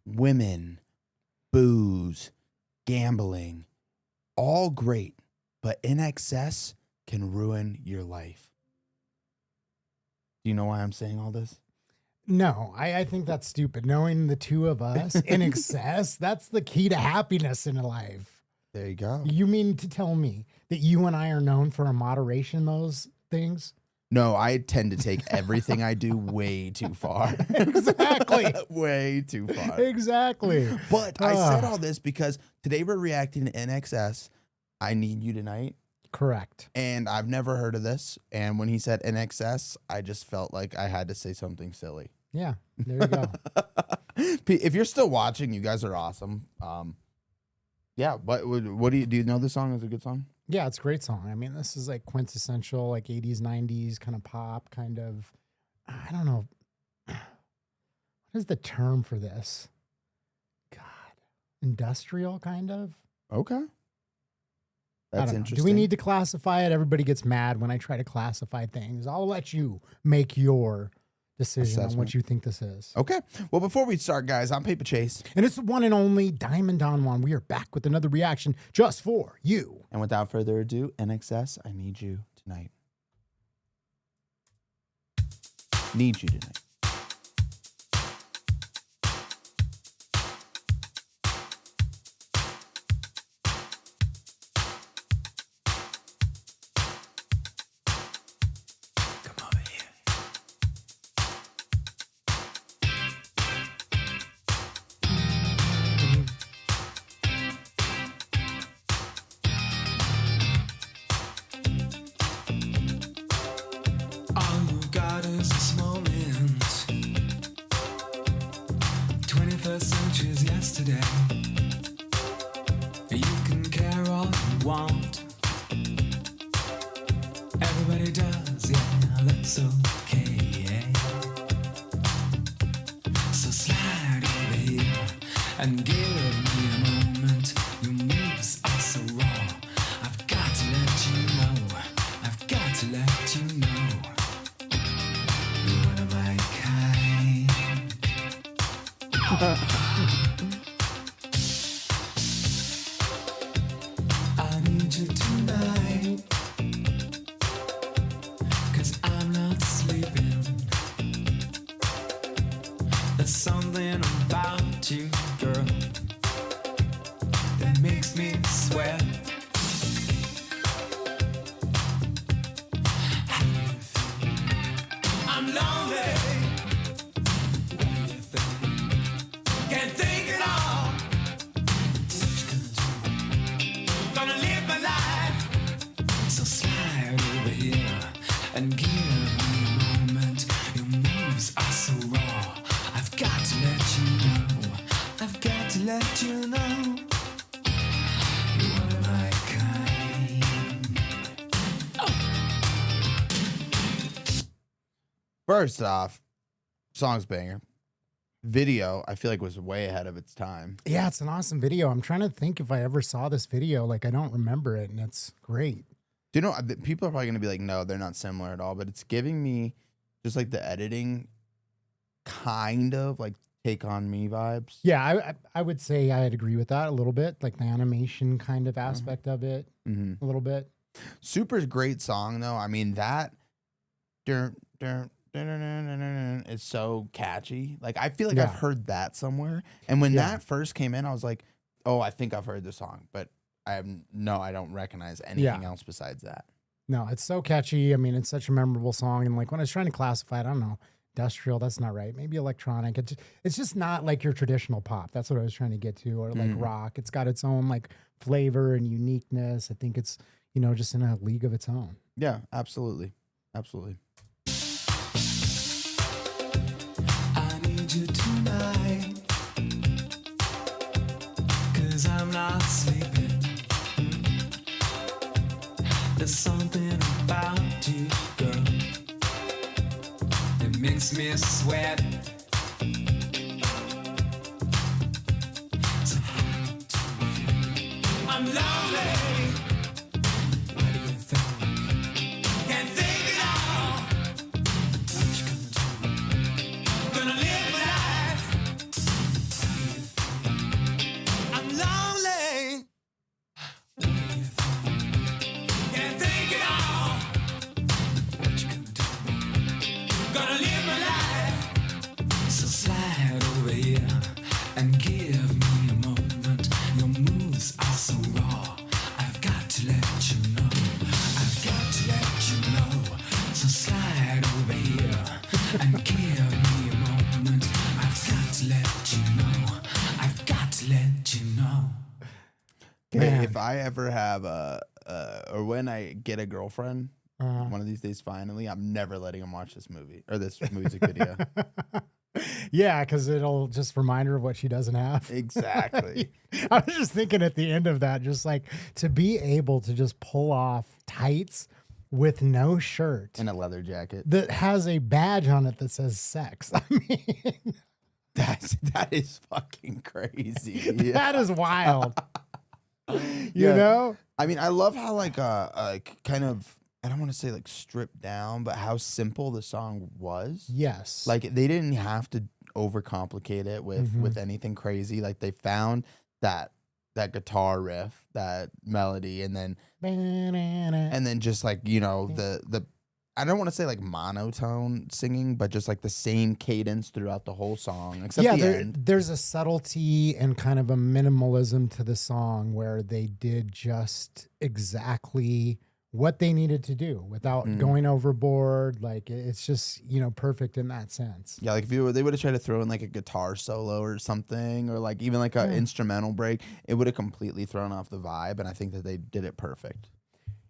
women, booze, gambling, all great, but INXS can ruin your life. Do you know why I'm saying all this? No, I think that's stupid. Knowing the two of us in excess, that's the key to happiness in life. There you go. You mean to tell me that you and I are known for our moderation in those things? No, I tend to take everything I do way too far. Exactly. Way too far. Exactly. But I said all this because today we're reacting to NXS, I Need You Tonight. Correct. And I've never heard of this. And when he said NXS, I just felt like I had to say something silly. Yeah, there you go. If you're still watching, you guys are awesome. Yeah, what do you know this song is a good song? Yeah, it's a great song. I mean, this is like quintessential, like 80s, 90s kind of pop, kind of, I don't know. What is the term for this? God, industrial kind of? Okay. That's interesting. Do we need to classify it? Everybody gets mad when I try to classify things. I'll let you make your decision on what you think this is. Okay. Well, before we start, guys, I'm Paper Chase. And it's the one and only Diamond Don Juan. We are back with another reaction just for you. And without further ado, NXS, I Need You Tonight. Need You Tonight. Yesterday, you can care all you want. Everybody does, yeah, that's okay. So slide over here and give me a moment. Your moves are so raw. I've got to let you know. I've got to let you know. You're one of my kind. I need you tonight, 'cause I'm not sleeping. There's something about you, girl, that makes me sweat. How do you feel? I'm lonely. What do you think? Can't think at all. Gonna live my life. So slide over here and give me a moment. Your moves are so raw. I've got to let you know. I've got to let you know. You're one of my kind. First off, song's banger. Video, I feel like was way ahead of its time. Yeah, it's an awesome video. I'm trying to think if I ever saw this video. Like, I don't remember it, and it's great. Do you know, people are probably going to be like, no, they're not similar at all, but it's giving me just like the editing kind of like Take On Me vibes. Yeah, I would say I'd agree with that a little bit, like the animation kind of aspect of it, a little bit. Super great song, though. I mean, that it's so catchy. Like, I feel like I've heard that somewhere. And when that first came in, I was like, oh, I think I've heard the song, but I don't recognize anything else besides that. No, it's so catchy. I mean, it's such a memorable song. And like when I was trying to classify it, I don't know, industrial, that's not right. Maybe electronic. It's just not like your traditional pop. That's what I was trying to get to, or like rock. It's got its own like flavor and uniqueness. I think it's, you know, just in a league of its own. Yeah, absolutely. Absolutely. I need you tonight, 'cause I'm not sleeping. There's something about you, girl, that makes me sweat. So how do you feel? I'm lonely. What do you think? Can't think it all. What you gonna do? Gonna live my life. What do you if I ever have or when I get a girlfriend, one of these days, finally, I'm never letting him watch this movie or this music video. Yeah, because it'll just remind her of what she doesn't have. Exactly. I was just thinking at the end of that, just like to be able to just pull off tights with no shirt And a leather jacket. that has a badge on it that says sex. I mean, That is fucking crazy. Yeah. that is wild. You Yeah. know? I mean, I love how like kind of, I don't want to say like stripped down, but how simple the song was. Yes. Like they didn't have to overcomplicate it with anything crazy. Like they found that guitar riff, that melody, and then just like, you know, the I don't want to say like monotone singing, but just like the same cadence throughout the whole song, except the end. There's a subtlety and kind of a minimalism to the song where they did just exactly what they needed to do without going overboard. Like it's just, you know, perfect in that sense. Yeah, like if they would have tried to throw in like a guitar solo or something, or like even like an instrumental break, it would have completely thrown off the vibe. And I think that they did it perfect.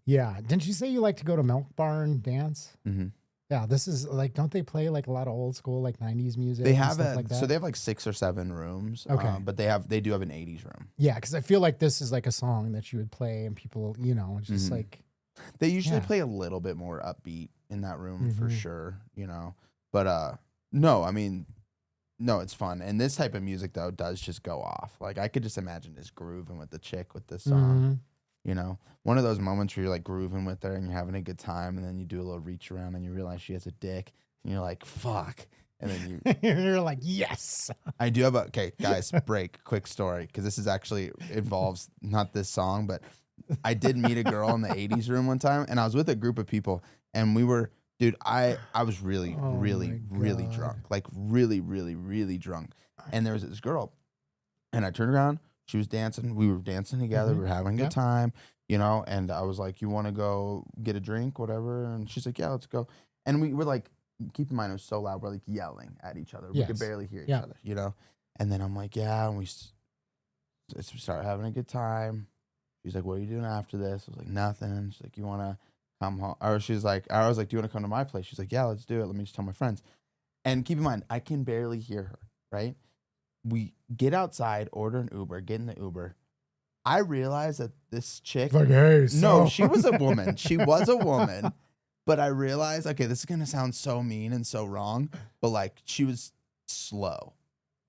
Yeah. Didn't you say you like to go to Milk Bar and dance? Mm-hmm. Yeah. This is like, don't they play like a lot of old school, like 90s music? They and have stuff like that? so they have like 6 or 7 rooms. Okay. But they do have an 80s room. Yeah. Because I feel like this is like a song that you would play and people, you know, it's just like, They usually Yeah. play a little bit more upbeat in that room for Mhm. sure, you know. But no, I mean, no, it's fun. And this type of music though does just go off. Like I could just imagine just grooving with the chick with this song. You know, one of those moments where you're like grooving with her and you're having a good time, and then you do a little reach around and you realize she has a dick, and you're like, fuck. And then You're like, yes. I do have okay, guys, quick story, because this is actually involves not this song, but I did meet a girl in the 80s room one time, and I was with a group of people, and we were, dude, I was really, Oh really, my really God. drunk, like really, really, really drunk. And there was this girl, and I turned around, she was dancing, we were dancing together, we were having a good Yep. time, you know, and I was like, you want to go get a drink, whatever? And she's like, yeah, let's go. And we were like, keep in mind, it was so loud, we're like yelling at each other. We could Yes. barely hear each Yeah. other, you know? And then I'm like, yeah, and we start having a good time. She's like, what are you doing after this? I was like, nothing. She's like, you want to come home? Or she's like, I was like, do you want to come to my place? She's like, yeah, let's do it. Let me just tell my friends. And keep in mind, I can barely hear her, right? We get outside, order an Uber, get in the Uber. I realized that this chick, Like, hey, no, she was a woman. She was a woman. But I realized, okay, this is going to sound so mean and so wrong, but like she was slow.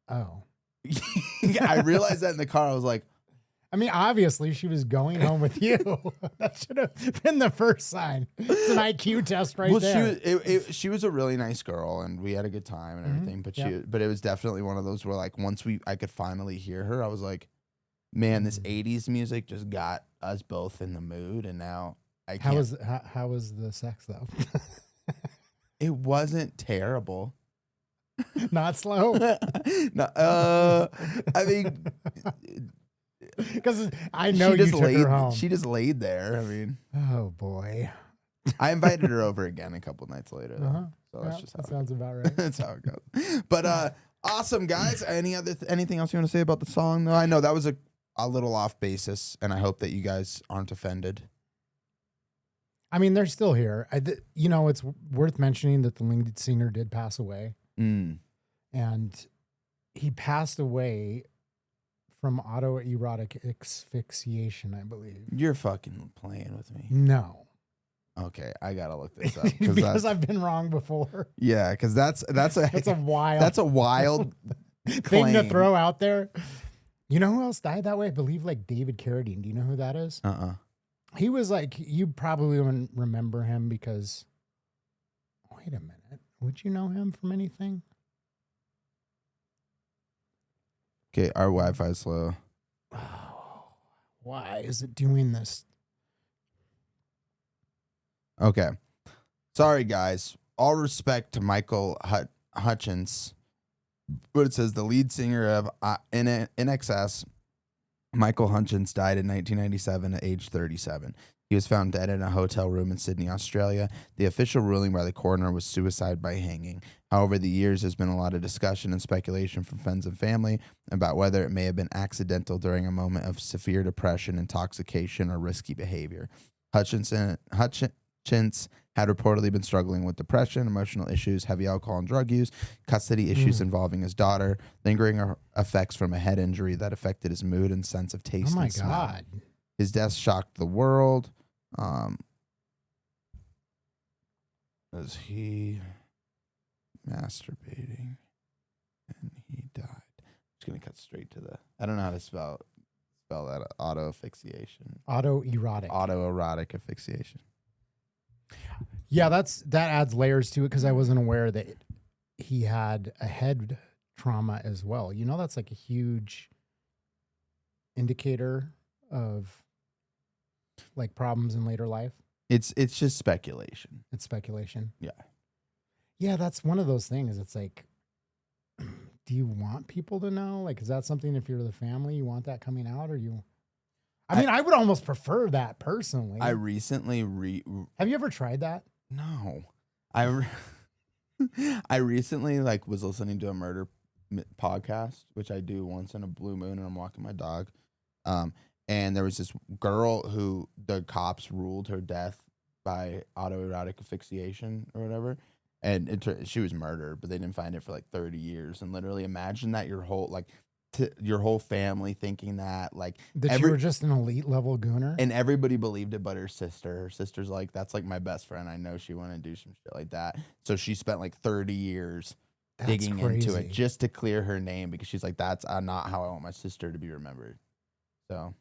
Oh. I realized that in the car. I was like, I mean, obviously, she was going home with you. That should have been the first sign. It's an IQ test right there. She was a really nice girl, and we had a good time and everything. But but it was definitely one of those where like once I could finally hear her, I was like, man, this '80s music just got us both in the mood, and now I can't. How was the sex though? It wasn't terrible. Not slow, No, I mean, because I know you took her home. She just laid there. I mean, Oh boy. I invited her over again a couple nights later. Though. Uh-huh. So that's Yeah, just how that sounds about right. that's how it goes. But awesome, guys. Anything else you want to say about the song? No, I know that was a little off basis, and I hope that you guys aren't offended. I mean, they're still here. You know, it's worth mentioning that the lead singer did pass away, and he passed away from autoerotic asphyxiation, I believe. You're fucking playing with me. No. Okay, I gotta look this up because I've been wrong before. yeah, because that's a That's a wild that's a wild thing to claim. throw out there. You know who else died that way? I believe like David Carradine. Do you know who that is? He was like, you probably wouldn't remember him because, wait a minute. Would you know him from anything? Okay, our Wi-Fi is slow. Oh, why is it doing this? Okay. Sorry, guys. All respect to Michael Hutchins, but it says the lead singer of INXS, Michael Hutchins, died in 1997 at age 37. He was found dead in a hotel room in Sydney, Australia. The official ruling by the coroner was suicide by hanging. However, the years there's been a lot of discussion and speculation from friends and family about whether it may have been accidental during a moment of severe depression, intoxication, or risky behavior. Hutchins had reportedly been struggling with depression, emotional issues, heavy alcohol and drug use, custody issues involving his daughter, lingering effects from a head injury that affected his mood and sense of taste and smell. God. His death shocked the world. Was he masturbating and he died? I'm just gonna cut straight to the. I don't know how to spell that. Autoasphyxiation. Autoerotic asphyxiation. Yeah, that adds layers to it because I wasn't aware that he had a head trauma as well. You know, that's like a huge indicator of like problems in later life. It's just speculation. It's speculation. Yeah. Yeah, that's one of those things. It's like, do you want people to know? Like, is that something, if you're the family, you want that coming out, or you? I mean, I would almost prefer that personally. I recently Have you ever tried that? No. I recently was listening to a murder podcast, which I do once in a blue moon, and I'm walking my dog. And there was this girl who the cops ruled her death by autoerotic asphyxiation or whatever. And she was murdered, but they didn't find it for like 30 years. And literally imagine that your whole family thinking that you were just an elite level gooner. And everybody believed it but her sister. Her sister's like, that's like my best friend. I know she wanted to do some shit like that. So she spent like 30 years digging into it just to clear her name because she's like, that's not how I want my sister to be remembered. So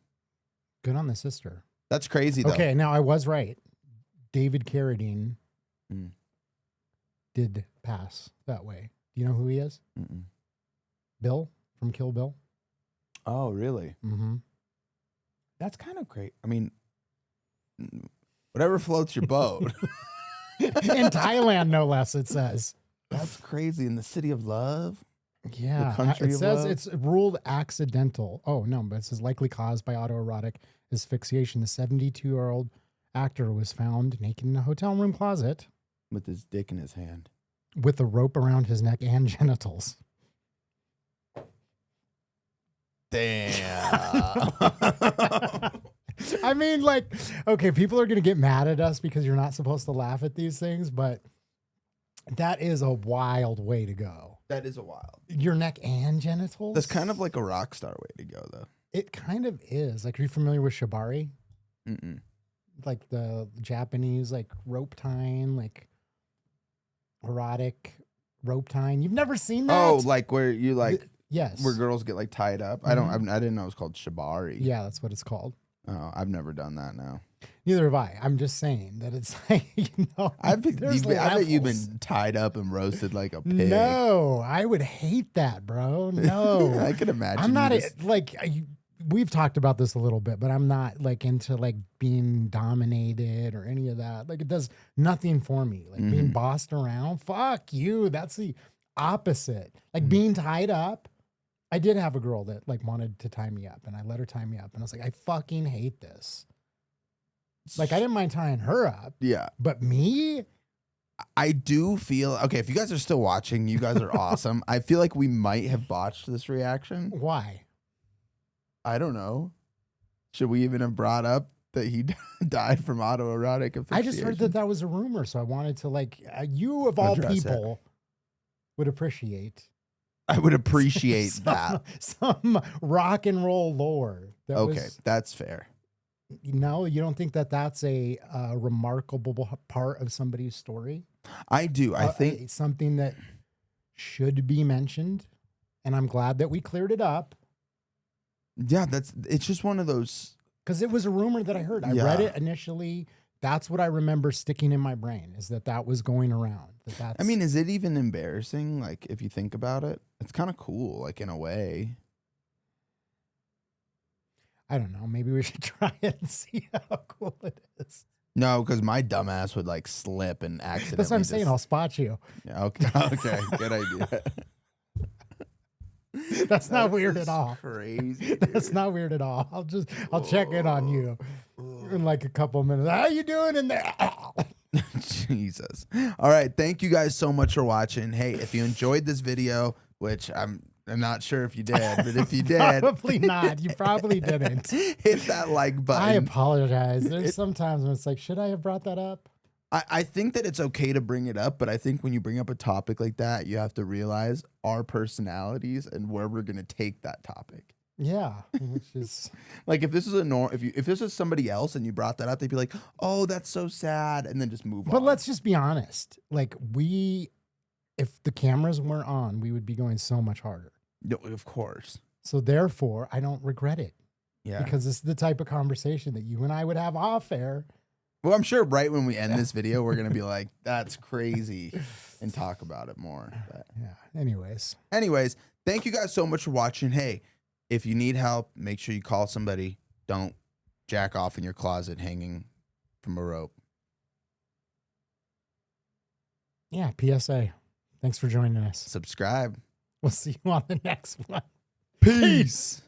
good on the sister. That's crazy, though. Okay, now I was right. David Carradine did pass that way. Do you know who he is? Mm-mm. Bill from Kill Bill. Oh, really? Mm-hmm. That's kind of great. I mean, whatever floats your boat. In Thailand, no less, it says. That's crazy. In the city of love? Yeah. It says it's ruled accidental. Oh, no, but it says likely caused by autoerotic asphyxiation. The 72-year-old actor was found naked in a hotel room closet with his dick in his hand, with a rope around his neck and genitals. Damn. I mean, okay, people are going to get mad at us because you're not supposed to laugh at these things, but that is a wild way to go. That is a wild. Your neck and genitals? That's kind of like a rock star way to go, though. It kind of is. Like, are you familiar with shibari? Mm-mm. Like the Japanese, rope tying, erotic rope tying. You've never seen that? Oh, where you yes, where girls get tied up. Mm-hmm. I didn't know it was called shibari. Yeah, that's what it's called. Oh, I've never done that. Now. Neither have I. I'm just saying that it's I bet you've been tied up and roasted like a pig. No, I would hate that, bro. No, I can imagine. I'm not we've talked about this a little bit, but I'm not into being dominated or any of that. It does nothing for me. Being bossed around. Fuck you. That's the opposite. Being tied up. I did have a girl that wanted to tie me up, and I let her tie me up, and I was like, I fucking hate this. I didn't mind tying her up. Yeah. But me? I do feel, okay, if you guys are still watching, you guys are awesome. I feel like we might have botched this reaction. Why? I don't know. Should we even have brought up that he died from autoerotic asphyxiation? I just heard that was a rumor, so I wanted to, you of all people would appreciate. I would appreciate that. Some rock and roll lore. That's fair. No, you don't think that that's a remarkable part of somebody's story? I do. I think it's something that should be mentioned, and I'm glad that we cleared it up. Yeah, it's just one of those. Because it was a rumor that I heard. I read it initially. That's what I remember sticking in my brain, is that was going around. I mean, is it even embarrassing? If you think about it, it's kind of cool, in a way. I don't know. Maybe we should try it and see how cool it is. No, because my dumbass would slip and accidentally. That's what I'm saying. I'll spot you. Yeah, okay. Good idea. That's not weird at all. Crazy. That's not weird at all. I'll check in on you. in like a couple minutes. How you doing in there? Jesus. All right. Thank you guys so much for watching. Hey, if you enjoyed this video, which I'm not sure if you did, but if you did, Probably not. You probably didn't. hit that like button. I apologize. There's sometimes when it's like, should I have brought that up? I think that it's okay to bring it up, but I think when you bring up a topic like that, you have to realize our personalities and where we're going to take that topic. Yeah, which is Like if this is if this is somebody else and you brought that up, they'd be like, "Oh, that's so sad," and then just move on. But let's just be honest. Like if the cameras weren't on, we would be going so much harder. No, of course. So therefore, I don't regret it. Yeah. Because this is the type of conversation that you and I would have off air. Well, I'm sure right when we end this video, we're going to be like, "That's crazy," and talk about it more. But Yeah. Anyways, thank you guys so much for watching. Hey, if you need help, make sure you call somebody. Don't jack off in your closet hanging from a rope. yeah, PSA. Thanks for joining us. Subscribe. We'll see you on the next one. Peace.